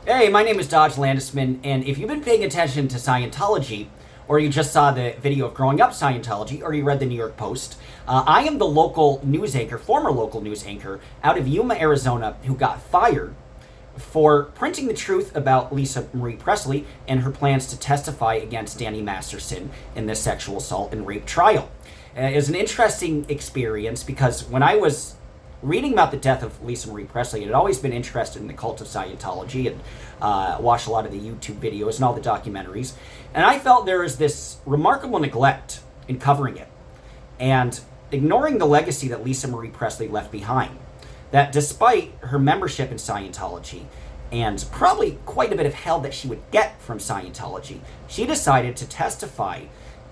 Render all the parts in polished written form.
Hey, my name is Dodge Landisman, and if you've been paying attention to Scientology, or you just saw the video of growing up Scientology, or you read the New York Post, I am the local news anchor, former local news anchor, out of Yuma, Arizona, who got fired for printing the truth about Lisa Marie Presley and her plans to testify against Danny Masterson in the sexual assault and rape trial. It was an interesting experience because when I was reading about the death of Lisa Marie Presley, I'd always been interested in the cult of Scientology and watched a lot of the YouTube videos and all the documentaries. And I felt there was this remarkable neglect in covering it and ignoring the legacy that Lisa Marie Presley left behind. That despite her membership in Scientology and probably quite a bit of hell that she would get from Scientology, she decided to testify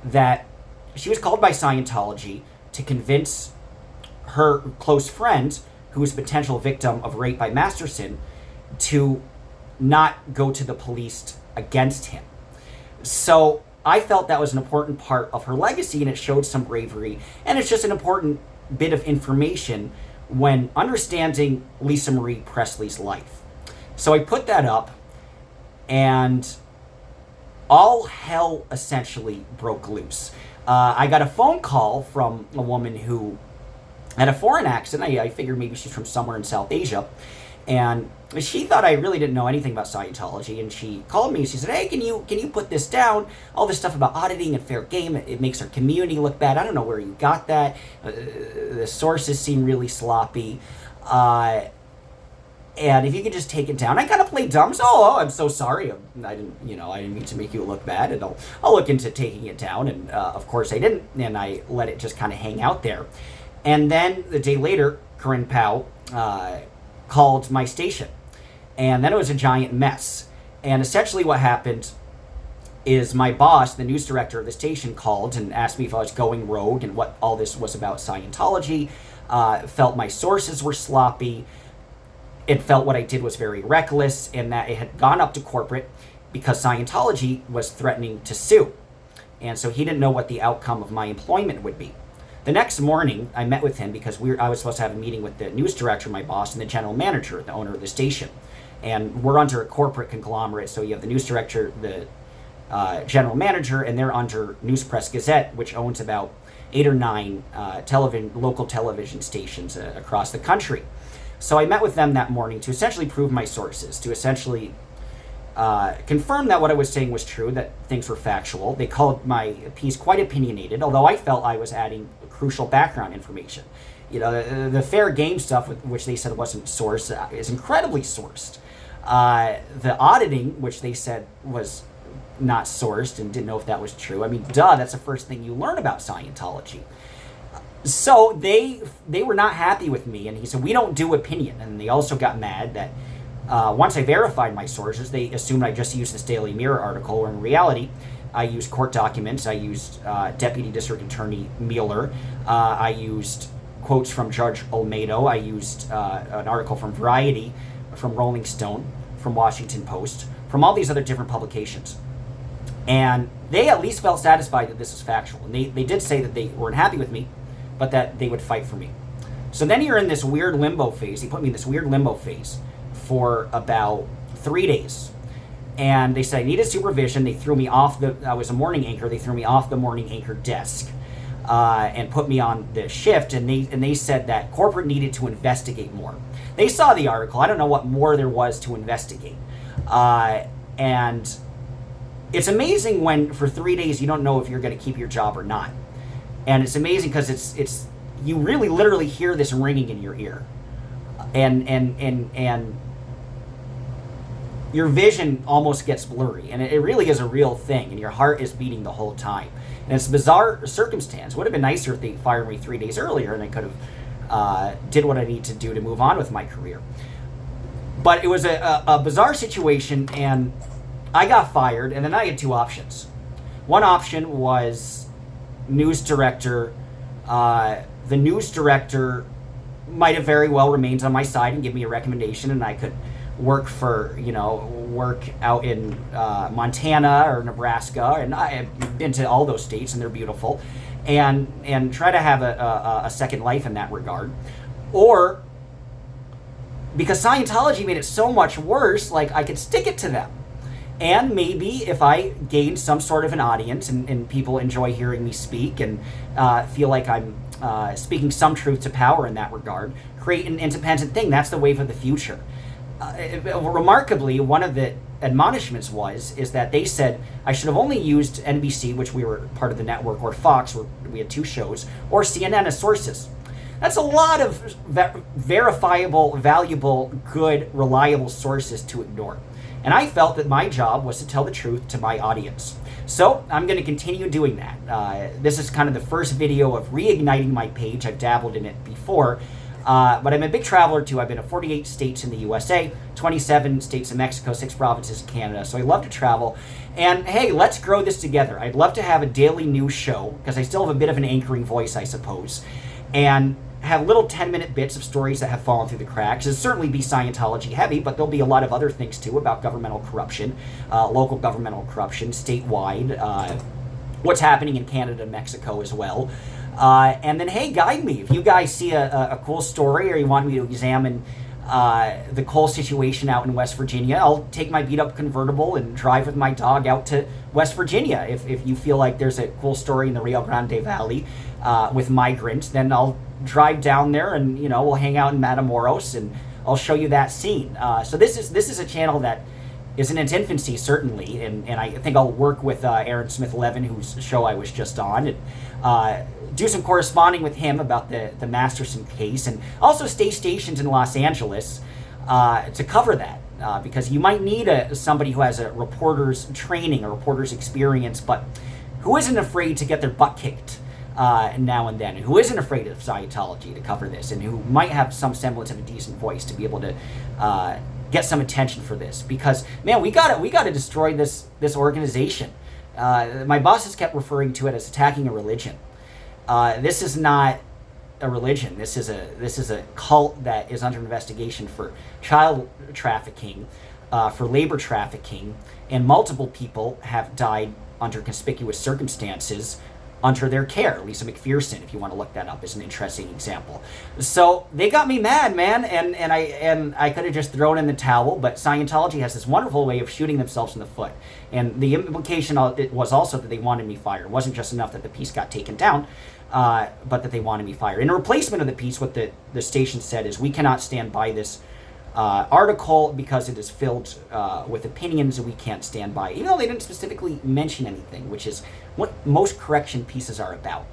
that she was called by Scientology to convince her close friend, who was a potential victim of rape by Masterson, to not go to the police against him. So I felt that was an important part of her legacy, and it showed some bravery, and it's just an important bit of information when understanding Lisa Marie Presley's life. So I put that up, and all hell essentially broke loose. I got a phone call from a woman who had a foreign accent. I figured maybe she's from somewhere in South Asia. And she thought I really didn't know anything about Scientology. And she called me and she said, hey, can you put this down? All this stuff about auditing and fair game, it makes our community look bad. I don't know where you got that. The sources seem really sloppy. And if you could just take it down. I kind of played dumb. So, I'm so sorry. I didn't mean to make you look bad. And I'll look into taking it down. And of course I didn't. And I let it just kind of hang out there. And then the day later, Karin called my station. And then it was a giant mess. And essentially what happened is my boss, the news director of the station, called and asked me if I was going rogue and what all this was about Scientology. Felt my sources were sloppy. It felt what I did was very reckless, and that it had gone up to corporate because Scientology was threatening to sue. And so he didn't know what the outcome of my employment would be. The next morning, I met with him because I was supposed to have a meeting with the news director, my boss, and the general manager, the owner of the station. And we're under a corporate conglomerate, so you have the news director, the general manager, and they're under News Press Gazette, which owns about 8 or 9 local television stations across the country. So I met with them that morning to essentially prove my sources, to essentially confirm that what I was saying was true, that things were factual. They called my piece quite opinionated, although I felt I was adding crucial background information. You know, the fair game stuff, which they said wasn't sourced, is incredibly sourced. The auditing, which they said was not sourced and didn't know if that was true. I mean, that's the first thing you learn about Scientology. So they were not happy with me, and he said, we don't do opinion. And they also got mad that once I verified my sources, they assumed I just used this Daily Mirror article, where in reality, I used court documents, I used Deputy District Attorney Mueller, I used quotes from Judge Olmedo, I used an article from Variety, from Rolling Stone, from Washington Post, from all these other different publications. And they at least felt satisfied that this was factual. And they did say that they weren't happy with me, but that they would fight for me. So then you're in this weird limbo phase. He put me in this weird limbo phase for about 3 days. And they said I needed supervision. They threw me off I was a morning anchor. They threw me off the morning anchor desk and put me on the shift. And they said that corporate needed to investigate more. They saw the article. I don't know what more there was to investigate. And it's amazing when for 3 days you don't know if you're going to keep your job or not. And it's amazing because it's you really literally hear this ringing in your ear. And your vision almost gets blurry, and it really is a real thing, and your heart is beating the whole time. And it's a bizarre circumstance. It would have been nicer if they fired me 3 days earlier, and I could have did what I need to do to move on with my career. But it was a bizarre situation, and I got fired, and then I had 2 options. One option was news director. The news director might have very well remained on my side and give me a recommendation, and I could work out in Montana or Nebraska, and I have been to all those states, and they're beautiful, and try to have a second life in that regard. Or because Scientology made it so much worse, like I could stick it to them. And maybe if I gain some sort of an audience and people enjoy hearing me speak and feel like I'm speaking some truth to power in that regard, create an independent thing. That's the wave of the future. Remarkably, one of the admonishments is that they said I should have only used NBC, which we were part of the network, or Fox, where we had 2 shows, or CNN as sources. That's a lot of verifiable, valuable, good, reliable sources to ignore. And I felt that my job was to tell the truth to my audience. So I'm going to continue doing that. This is kind of the first video of reigniting my page. I've dabbled in it before, but I'm a big traveler too. I've been to 48 states in the USA, 27 states in Mexico, 6 provinces in Canada. So I love to travel. And hey, let's grow this together. I'd love to have a daily news show, because I still have a bit of an anchoring voice, I suppose, and have little 10-minute bits of stories that have fallen through the cracks. It'll certainly be Scientology heavy, but there'll be a lot of other things too about governmental corruption, local governmental corruption, statewide, what's happening in Canada and Mexico as well. And then, hey, guide me. If you guys see a cool story, or you want me to examine the coal situation out in West Virginia, I'll take my beat-up convertible and drive with my dog out to West Virginia. If you feel like there's a cool story in the Rio Grande Valley with migrants, then I'll drive down there and, we'll hang out in Matamoros and I'll show you that scene. So this is a channel that is in its infancy, certainly, and I think I'll work with Aaron Smith-Levin, whose show I was just on, and do some corresponding with him about the Masterson case, and also stay stationed in Los Angeles to cover that, because you might need somebody who has a reporter's training, a reporter's experience, but who isn't afraid to get their butt kicked now and then, and who isn't afraid of Scientology to cover this, and who might have some semblance of a decent voice to be able to get some attention for this. Because, man, we gotta destroy this organization. My bosses kept referring to it as attacking a religion. This is not a religion. This is a cult that is under investigation for child trafficking, for labor trafficking, and multiple people have died under conspicuous circumstances under their care. Lisa McPherson, if you want to look that up, is an interesting example. So they got me mad, man, and I could have just thrown in the towel, but Scientology has this wonderful way of shooting themselves in the foot. And the implication it was also that they wanted me fired. It wasn't just enough that the piece got taken down, but that they wanted me fired. In replacement of the piece, what the station said is, we cannot stand by this article because it is filled with opinions that we can't stand by. Even though they didn't specifically mention anything, which is what most correction pieces are about.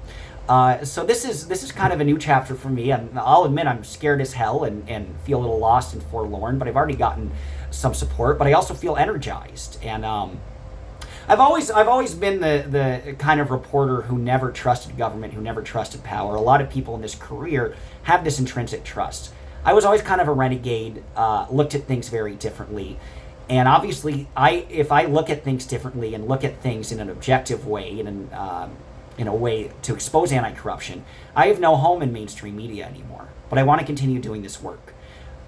So this is kind of a new chapter for me. I'll admit I'm scared as hell and feel a little lost and forlorn, but I've already gotten some support. But I also feel energized, and I've always been the kind of reporter who never trusted government, who never trusted power. A lot of people in this career have this intrinsic trust. I was always kind of a renegade, looked at things very differently. And obviously, if I look at things differently and look at things in an objective way, in a way to expose anti-corruption, I have no home in mainstream media anymore. But I want to continue doing this work.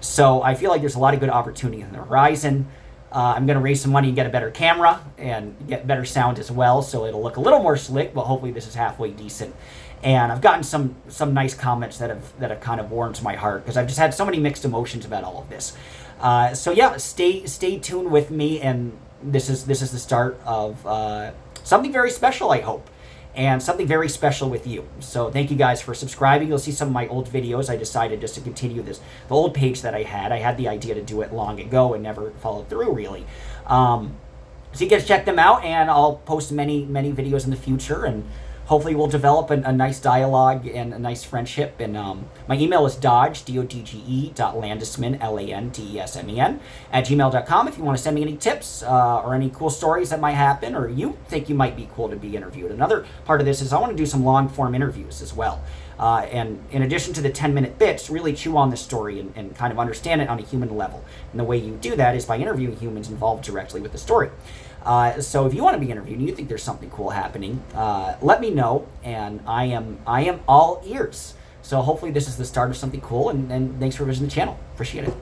So I feel like there's a lot of good opportunity on the horizon. I'm going to raise some money and get a better camera and get better sound as well, so it'll look a little more slick, but hopefully this is halfway decent. And I've gotten some nice comments that have kind of warmed my heart, because I've just had so many mixed emotions about all of this. So yeah, stay tuned with me, and this is the start of something very special, I hope, and something very special with you. So thank you guys for subscribing. You'll see some of my old videos. I decided just to continue the old page that I had. I had the idea to do it long ago and never followed through, really. So you guys check them out, and I'll post many videos in the future, and hopefully we'll develop a nice dialogue and a nice friendship. And my email is dodge, dodge.landesman, landesmen, @gmail.com if you want to send me any tips or any cool stories that might happen, or you think you might be cool to be interviewed. Another part of this is I want to do some long-form interviews as well. And in addition to the 10-minute bits, really chew on the story and kind of understand it on a human level. And the way you do that is by interviewing humans involved directly with the story. So if you want to be interviewed and you think there's something cool happening, let me know, and I am all ears. So hopefully this is the start of something cool, and thanks for visiting the channel. Appreciate it.